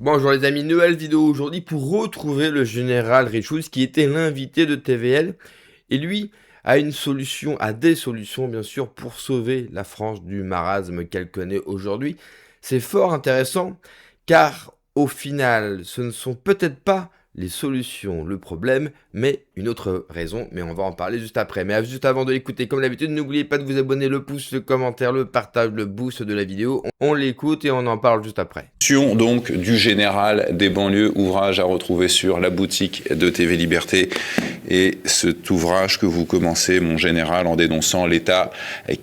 Bonjour les amis, nouvelle vidéo aujourd'hui pour retrouver le général Richouz qui était l'invité de TVL et lui a une solution, a des solutions bien sûr pour sauver la France du marasme qu'elle connaît aujourd'hui. C'est fort intéressant car au final ce ne sont peut-être pas les solutions, le problème, mais une autre raison, mais on va en parler juste après. Mais juste avant de l'écouter, comme d'habitude, n'oubliez pas de vous abonner, le pouce, le commentaire, le partage, le boost de la vidéo. On l'écoute et on en parle juste après. Donc du général des banlieues, ouvrage à retrouver sur la boutique de TV Liberté. Et cet ouvrage que vous commencez, mon général, en dénonçant l'état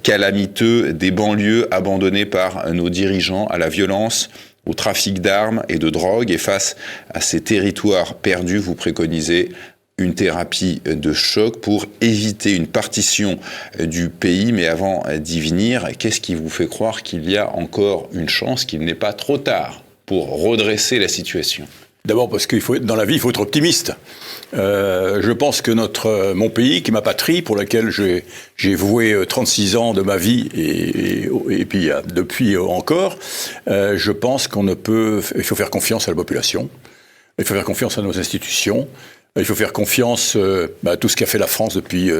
calamiteux des banlieues abandonnées par nos dirigeants à la violence, au trafic d'armes et de drogue. Et face à ces territoires perdus, vous préconisez une thérapie de choc pour éviter une partition du pays. Mais avant d'y venir, qu'est-ce qui vous fait croire qu'il y a encore une chance, qu'il n'est pas trop tard pour redresser la situation ? D'abord parce qu'il faut, dans la vie, il faut être optimiste. Je pense que mon pays, qui est ma patrie, pour laquelle j'ai voué 36 ans de ma vie et puis depuis encore, je pense il faut faire confiance à la population, il faut faire confiance à nos institutions. Il faut faire confiance à tout ce qu'a fait la France depuis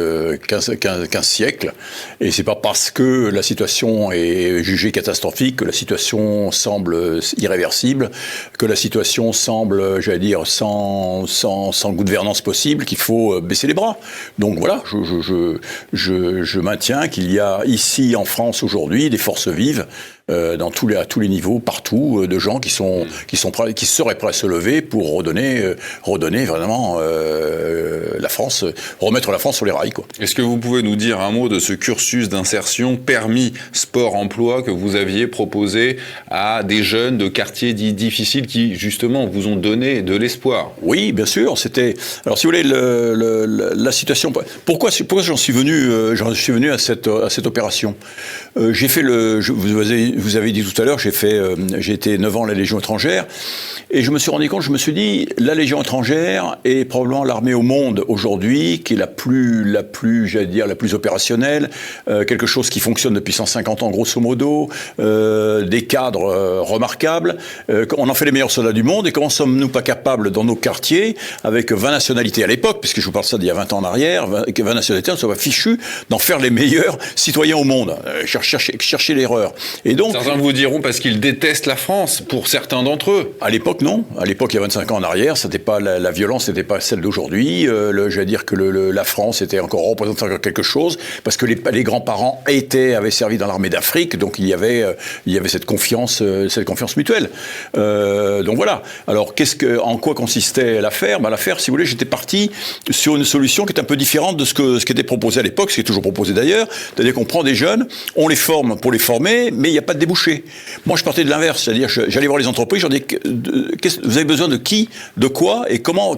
15 siècles. Et c'est pas parce que la situation est jugée catastrophique, que la situation semble irréversible, que la situation semble, j'allais dire, sans gouvernance possible, qu'il faut baisser les bras. Donc voilà, je maintiens qu'il y a ici en France aujourd'hui des forces vives à tous les niveaux, partout, de gens qui seraient prêts à se lever pour redonner vraiment remettre la France sur les rails, quoi. Est-ce que vous pouvez nous dire un mot de ce cursus d'insertion permis sport-emploi que vous aviez proposé à des jeunes de quartiers dits difficiles qui, justement, vous ont donné de l'espoir ? Oui, bien sûr. Alors, si vous voulez, la situation. Pourquoi j'en suis venu à cette opération ? J'ai fait vous avez dit tout à l'heure, j'ai été 9 ans à la Légion étrangère, et je me suis dit, la Légion étrangère est probablement l'armée au monde aujourd'hui qui est la plus opérationnelle, quelque chose qui fonctionne depuis 150 ans grosso modo, des cadres remarquables. On en fait les meilleurs soldats du monde, et comment sommes-nous pas capables dans nos quartiers, avec 20 nationalités à l'époque, puisque je vous parle ça d'il y a 20 ans en arrière, 20 nationalités, on ne soit pas fichus d'en faire les meilleurs citoyens au monde. Chercher l'erreur. Et donc, certains vous diront parce qu'ils détestent la France, pour certains d'entre eux. À l'époque, non. À l'époque, il y a 25 ans en arrière, c'était pas la violence n'était pas celle d'aujourd'hui. Je vais dire que la France était encore représentant quelque chose, parce que les grands-parents avaient servi dans l'armée d'Afrique, donc il y avait cette confiance mutuelle. Donc voilà. Alors, en quoi consistait l'affaire ? L'affaire, si vous voulez, j'étais parti sur une solution qui est un peu différente de ce qui était proposé à l'époque, ce qui est toujours proposé d'ailleurs, c'est-à-dire qu'on prend des jeunes, on les forme pour les former, mais il n'y a pas de débouché. Moi, je partais de l'inverse, c'est-à-dire j'allais voir les entreprises, j'en dis, vous avez besoin de qui, de quoi, et comment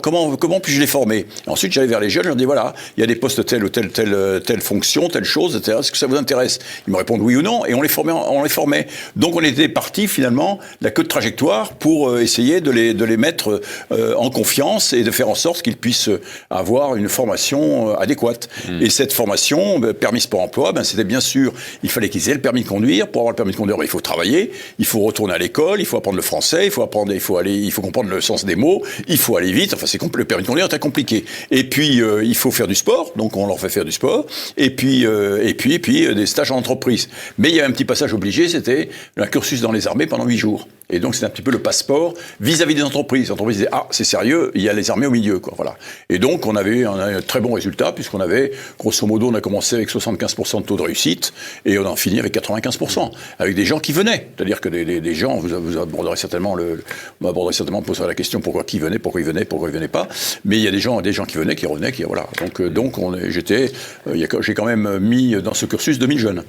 puis-je les former ? Et ensuite, j'allais vers les jeunes, je leur dis, voilà, il y a des postes telle ou telle fonction, telle chose, etc. Est-ce que ça vous intéresse ? Ils me répondent oui ou non, et on les formait. Donc, on était parti, finalement, la queue de trajectoire pour essayer de les mettre en confiance et de faire en sorte qu'ils puissent avoir une formation adéquate. Et cette formation, permis sport emploi, c'était bien sûr, il fallait qu'ils aient le permis de conduire. Pour avoir le permis de conduire, il faut travailler, il faut retourner à l'école, il faut apprendre le français, il faut comprendre le sens des mots, il faut aller vite. Enfin, le permis de conduire est très compliqué. Et puis, il faut faire du sport, donc on leur fait faire du sport. Et puis des stages en entreprise. Mais il y avait un petit passage obligé, c'était un cursus dans les armées pendant 8 jours. Et donc, c'est un petit peu le passeport vis-à-vis des entreprises. Les entreprises disaient, c'est sérieux, il y a les armées au milieu, quoi. Voilà. Et donc, on a eu un très bon résultat, puisqu'on avait, grosso modo, on a commencé avec 75% de taux de réussite, et on a fini avec 95%, avec des gens qui venaient. C'est-à-dire que des gens, vous aborderez certainement poser la question pourquoi ils venaient pas. Mais il y a des gens qui venaient, qui revenaient, voilà. Donc, j'ai quand même mis dans ce cursus 2000 jeunes.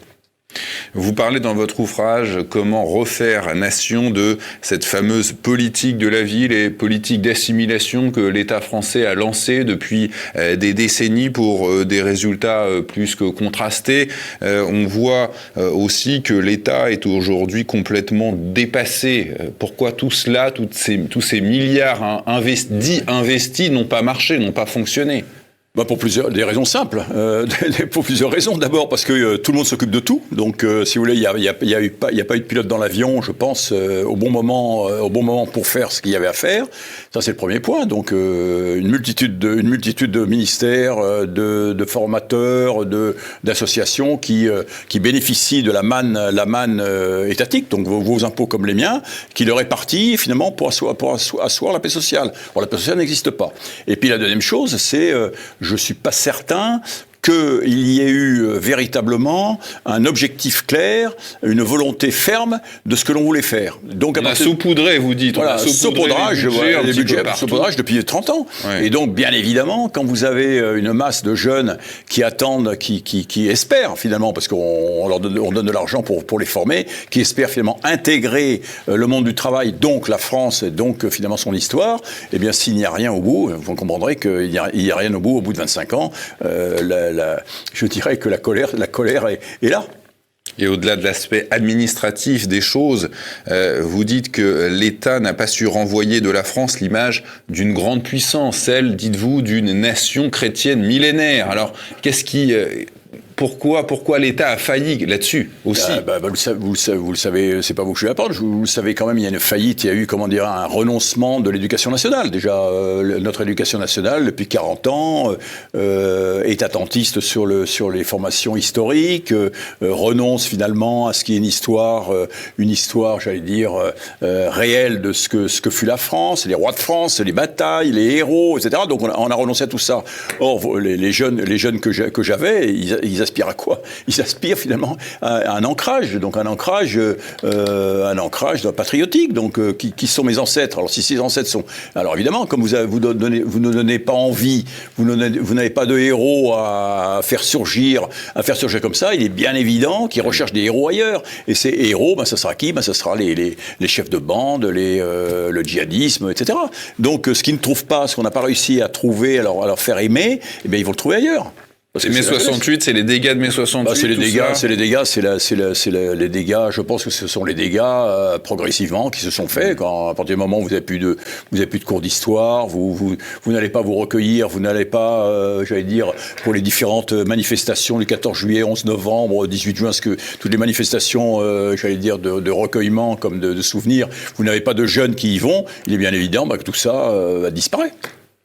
Vous parlez dans votre ouvrage comment refaire nation de cette fameuse politique de la ville et politique d'assimilation que l'État français a lancée depuis des décennies pour des résultats plus que contrastés. On voit aussi que l'État est aujourd'hui complètement dépassé. Pourquoi tout cela, tous ces milliards investis n'ont pas marché, n'ont pas fonctionné ? Des raisons simples. Pour plusieurs raisons. D'abord parce que tout le monde s'occupe de tout. Donc, si vous voulez, il n'y a pas eu de pilote dans l'avion, je pense, au bon moment pour faire ce qu'il y avait à faire. Ça, c'est le premier point. Donc, une multitude de ministères, de formateurs, d'associations qui bénéficient de la manne étatique, donc vos impôts comme les miens, qui le répartit finalement pour asseoir la paix sociale. Or, la paix sociale n'existe pas. Et puis la deuxième chose, c'est je suis pas certain qu'il y ait eu véritablement un objectif clair, une volonté ferme de ce que l'on voulait faire. Donc, on a saupoudré, vous dites. Voilà, saupoudrage depuis 30 ans. Ouais. Et donc, bien évidemment, quand vous avez une masse de jeunes qui attendent, qui espèrent finalement, parce qu'on donne de l'argent pour les former, qui espèrent finalement intégrer le monde du travail, donc la France, et donc finalement son histoire, eh bien, s'il n'y a rien au bout, vous comprendrez qu'il n'y a rien au bout de 25 ans, je dirais que la colère est là. Et au-delà de l'aspect administratif des choses, vous dites que l'État n'a pas su renvoyer de la France l'image d'une grande puissance, celle, dites-vous, d'une nation chrétienne millénaire. Alors, pourquoi l'État a failli là-dessus aussi? Vous le savez, c'est pas vous que je vais apprendre, vous le savez quand même, il y a une faillite, il y a eu, un renoncement de l'éducation nationale. Déjà, notre éducation nationale, depuis 40 ans, est attentiste sur les formations historiques, renonce finalement à ce qui est une histoire, j'allais dire, réelle de ce que fut la France, les rois de France, les batailles, les héros, etc. Donc on a renoncé à tout ça. Or, les jeunes que j'avais, ils aspirent à quoi? Ils aspirent finalement à un ancrage, donc un ancrage patriotique. Donc, qui sont mes ancêtres? Alors, si ces ancêtres sont, alors évidemment, comme vous ne donnez pas envie, vous n'avez pas de héros à faire surgir comme ça, il est bien évident qu'ils recherchent des héros ailleurs. Et ces héros, ça sera qui? Ça sera les chefs de bande, le djihadisme, etc. Donc, ce qu'ils ne trouvent pas, ce qu'on n'a pas réussi à trouver, à leur faire aimer, eh bien, ils vont le trouver ailleurs. C'est mai 68, c'est les dégâts de mai 68. C'est les dégâts. Je pense que ce sont les dégâts progressivement qui se sont faits. À partir du moment où vous n'avez plus de cours d'histoire, vous n'allez pas vous recueillir, vous n'allez pas, j'allais dire, pour les différentes manifestations du 14 juillet, 11 novembre, 18 juin, toutes les manifestations, j'allais dire, de recueillement comme de souvenirs, vous n'avez pas de jeunes qui y vont. Il est bien évident que tout ça disparaît.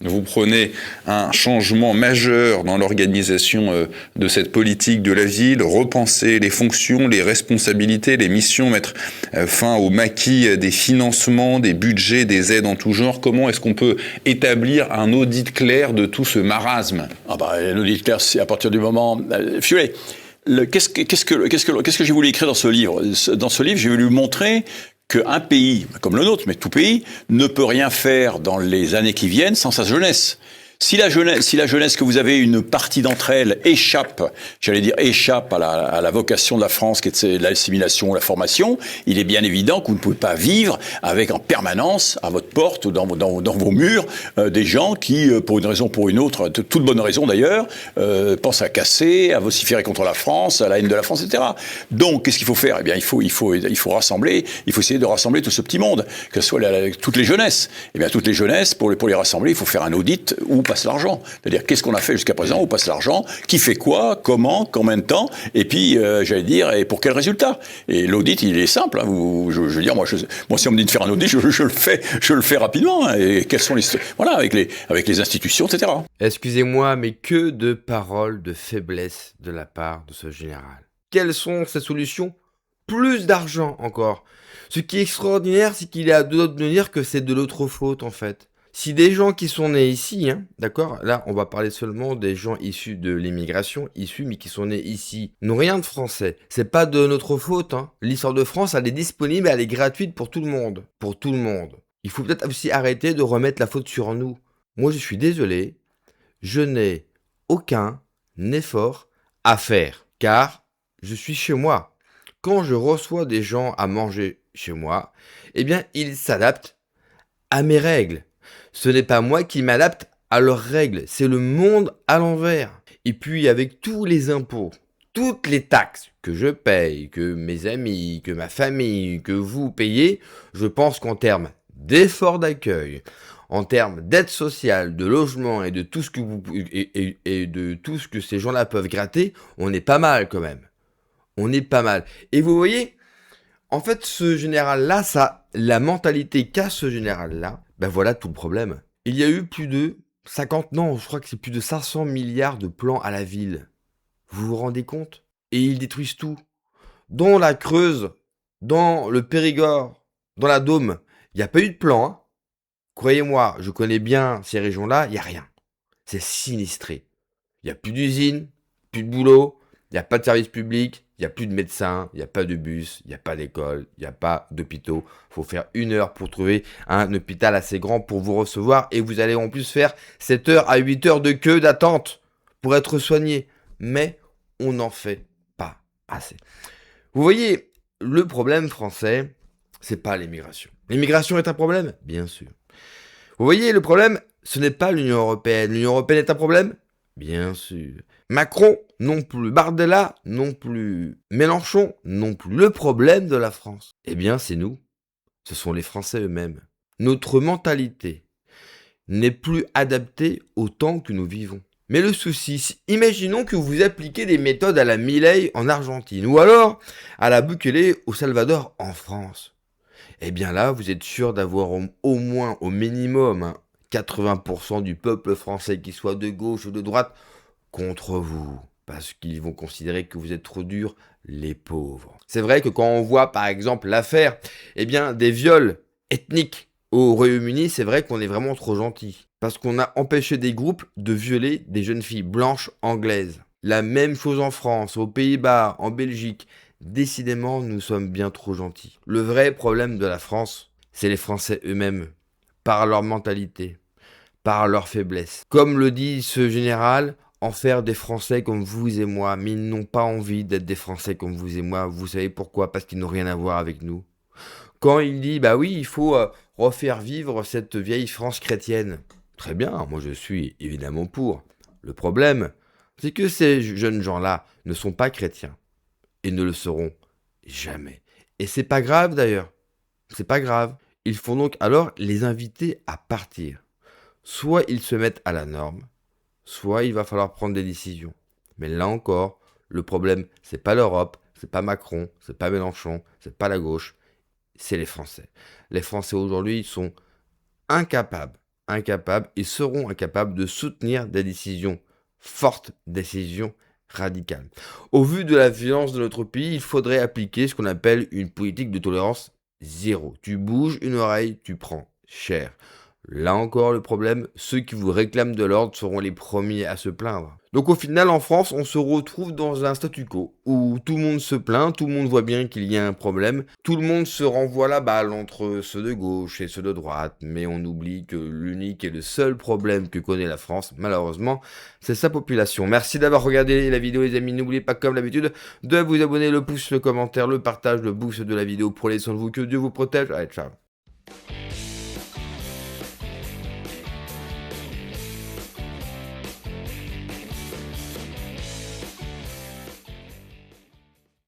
Vous prenez un changement majeur dans l'organisation de cette politique de la ville, repenser les fonctions, les responsabilités, les missions, mettre fin au maquis des financements, des budgets, des aides en tout genre. Comment est-ce qu'on peut établir un audit clair de tout ce marasme? Un audit clair, c'est à partir du moment... Qu'est-ce que j'ai voulu écrire dans ce livre? Dans ce livre, j'ai voulu montrer qu'un pays, comme le nôtre, mais tout pays, ne peut rien faire dans les années qui viennent sans sa jeunesse. Si la jeunesse que vous avez, une partie d'entre elles échappe à la vocation de la France, qui est l'assimilation, la formation, il est bien évident que vous ne pouvez pas vivre avec en permanence, à votre porte ou dans vos murs, des gens qui, pour une raison ou pour une autre, de toute bonne raison d'ailleurs, pensent à casser, à vociférer contre la France, à la haine de la France, etc. Donc, qu'est-ce qu'il faut faire? Eh bien, il faut rassembler, il faut essayer de rassembler tout ce petit monde, que ce soit toutes les jeunesses. Eh bien, toutes les jeunesses, pour les rassembler, il faut faire un audit où passe l'argent. C'est-à-dire, qu'est-ce qu'on a fait jusqu'à présent, où passe l'argent, qui fait quoi, comment, combien de temps, et puis, j'allais dire, et pour quel résultat. Et l'audit, il est simple. Je veux dire, moi, si on me dit de faire un audit, je le fais rapidement. Et quelles sont avec les institutions, etc. Excusez-moi, mais que de paroles de faiblesse de la part de ce général. Quelles sont ces solutions? Plus d'argent encore. Ce qui est extraordinaire, c'est qu'il est à deux doigts de dire que c'est de notre faute, en fait. Si des gens qui sont nés ici, d'accord, là on va parler seulement des gens issus de l'immigration, mais qui sont nés ici, n'ont rien de français. C'est pas de notre faute, L'histoire de France, elle est disponible, elle est gratuite pour tout le monde. Pour tout le monde. Il faut peut-être aussi arrêter de remettre la faute sur nous. Moi je suis désolé, je n'ai aucun effort à faire, car je suis chez moi. Quand je reçois des gens à manger chez moi, eh bien ils s'adaptent à mes règles. Ce n'est pas moi qui m'adapte à leurs règles, c'est le monde à l'envers. Et puis avec tous les impôts, toutes les taxes que je paye, que mes amis, que ma famille, que vous payez, je pense qu'en termes d'effort d'accueil, en termes d'aide sociale, de logement et de tout ce que et de tout ce que ces gens-là peuvent gratter, on est pas mal quand même. On est pas mal. Et vous voyez, en fait, ce général-là, la mentalité qu'a ce général-là, ben voilà tout le problème. Il y a eu plus de 50, non, je crois que c'est plus de 500 milliards de plans à la ville. Vous vous rendez compte? Et ils détruisent tout. Dans la Creuse, dans le Périgord, dans la Dôme, il n'y a pas eu de plan, hein. Croyez-moi, je connais bien ces régions-là, il n'y a rien. C'est sinistré. Il n'y a plus d'usines, plus de boulot, il n'y a pas de service public, il n'y a plus de médecins, il n'y a pas de bus, il n'y a pas d'école, il n'y a pas d'hôpitaux. Il faut faire 1 heure pour trouver un hôpital assez grand pour vous recevoir et vous allez en plus faire 7 heures à 8 heures de queue d'attente pour être soigné. Mais on n'en fait pas assez. Vous voyez, le problème français, c'est pas l'immigration. L'immigration est un problème? Bien sûr. Vous voyez, le problème, ce n'est pas l'Union européenne. L'Union européenne est un problème? Bien sûr. Macron, non plus. Bardella, non plus. Mélenchon, non plus. Le problème de la France, eh bien, c'est nous. Ce sont les Français eux-mêmes. Notre mentalité n'est plus adaptée au temps que nous vivons. Mais le souci, imaginons que vous appliquez des méthodes à la Milei en Argentine, ou alors à la Bukele au Salvador en France. Eh bien là, vous êtes sûr d'avoir au moins, au minimum, 80% du peuple français, qui soit de gauche ou de droite, contre vous. Parce qu'ils vont considérer que vous êtes trop durs, les pauvres. C'est vrai que quand on voit, par exemple, l'affaire, des viols ethniques au Royaume-Uni, c'est vrai qu'on est vraiment trop gentil. Parce qu'on a empêché des groupes de violer des jeunes filles blanches anglaises. La même chose en France, aux Pays-Bas, en Belgique. Décidément, nous sommes bien trop gentils. Le vrai problème de la France, c'est les Français eux-mêmes, par leur mentalité, par leur faiblesse. Comme le dit ce général, en faire des Français comme vous et moi, mais ils n'ont pas envie d'être des Français comme vous et moi. Vous savez pourquoi? Parce qu'ils n'ont rien à voir avec nous. Quand il dit, bah oui, il faut refaire vivre cette vieille France chrétienne. Très bien, moi je suis évidemment pour. Le problème, c'est que ces jeunes gens-là ne sont pas chrétiens. Et ne le seront jamais. Et c'est pas grave d'ailleurs. C'est pas grave. Il faut donc alors les inviter à partir. Soit ils se mettent à la norme, soit il va falloir prendre des décisions. Mais là encore, le problème, c'est pas l'Europe, c'est pas Macron, c'est pas Mélenchon, c'est pas la gauche, c'est les Français. Les Français aujourd'hui, ils sont incapables, ils seront incapables de soutenir des décisions fortes, décisions radicales. Au vu de la violence de notre pays, il faudrait appliquer ce qu'on appelle une politique de tolérance zéro. Tu bouges une oreille, tu prends cher. Là encore, le problème, ceux qui vous réclament de l'ordre seront les premiers à se plaindre. Donc au final, en France, on se retrouve dans un statu quo, où tout le monde se plaint, tout le monde voit bien qu'il y a un problème, tout le monde se renvoie la balle entre ceux de gauche et ceux de droite, mais on oublie que l'unique et le seul problème que connaît la France, malheureusement, c'est sa population. Merci d'avoir regardé la vidéo les amis, n'oubliez pas comme d'habitude de vous abonner, le pouce, le commentaire, le partage, le boost de la vidéo, prenez soin de vous, que Dieu vous protège, allez ciao.